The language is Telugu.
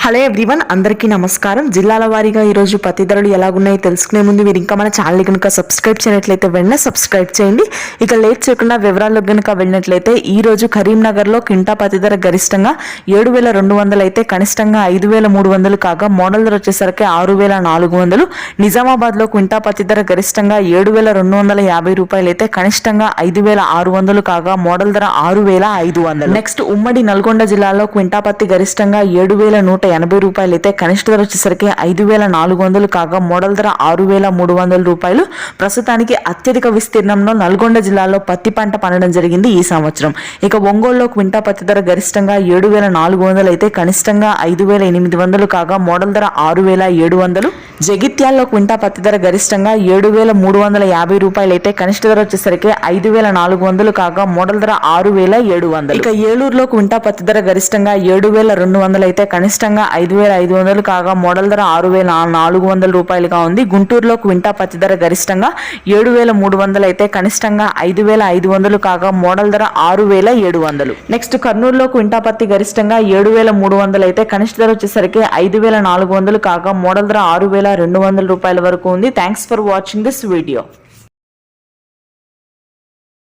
హలో ఎవ్రీవన్, అందరికీ నమస్కారం. జిల్లాల వారీగా ఈరోజు పత్తి ధరలు ఎలాగున్నాయో తెలుసుకునే ముందు మీరు ఇంకా మన ఛానల్ కనుక సబ్స్క్రైబ్ చేయనట్లయితే వెంటనే సబ్స్క్రైబ్ చేయండి. ఇక లేట్ చేయకుండా వివరాల్లోకి కనుక వెళ్ళినట్లయితే ఈ రోజు కరీంనగర్లో క్వింటా పత్తి ధర గరిష్టంగా 7,200 అయితే కనిష్టంగా 5,300 కాగా మోడల్ ధర వచ్చేసరికి 6,400. నిజామాబాద్లో క్వింటా పత్తి ధర గరిష్టంగా 7,250 రూపాయలు అయితే కనిష్టంగా 5,600 కాగా మోడల్ ధర 6,500. నెక్స్ట్ ఉమ్మడి నల్గొండ జిల్లాలో క్వింటా పత్తి గరిష్టంగా 7,180 రూపాయలు అయితే కనిష్ట ధర వచ్చేసరికి 5,400 కాగా మోడల్ ధర 6,300 రూపాయలు. ప్రస్తుతానికి అత్యధిక విస్తీర్ణంలో నల్గొండ జిల్లాలో పత్తి పంట పండడం జరిగింది ఈ సంవత్సరం. ఇక ఒంగోలులో క్వింటా పత్తి ధర గరిష్టంగా 7,400 అయితే కనిష్టంగా 5,800 కాగా మోడల్ ధర 6,700. జగిత్యాల్లో క్వింటా పత్తి ధర గరిష్టంగా 7,350 రూపాయలు అయితే కనిష్ట ధర వచ్చేసరికి 5,400 కాగా మోడల్ ధర 6,700. ఇక ఏలూరులో క్వింటా పత్తి ధర గరిష్టంగా 7,200 అయితే కనిష్టంగా 5,500 కాగా మోడల్ ధర 6,400 రూపాయలుగా ఉంది. గుంటూరులో క్వింటా పత్తి ధర గరిష్టంగా 7,300 అయితే కనిష్టంగా 5,500 కాగా మోడల్ ధర 6,700. నెక్స్ట్ కర్నూలులో క్వింటా పత్తి గరిష్టంగా 7,300 అయితే కనిష్ట ధర వచ్చేసరికి 5,400 కాగా మోడల్ ధర 6,200 రూపాయల వరకు ఉంది. Thanks for watching this video.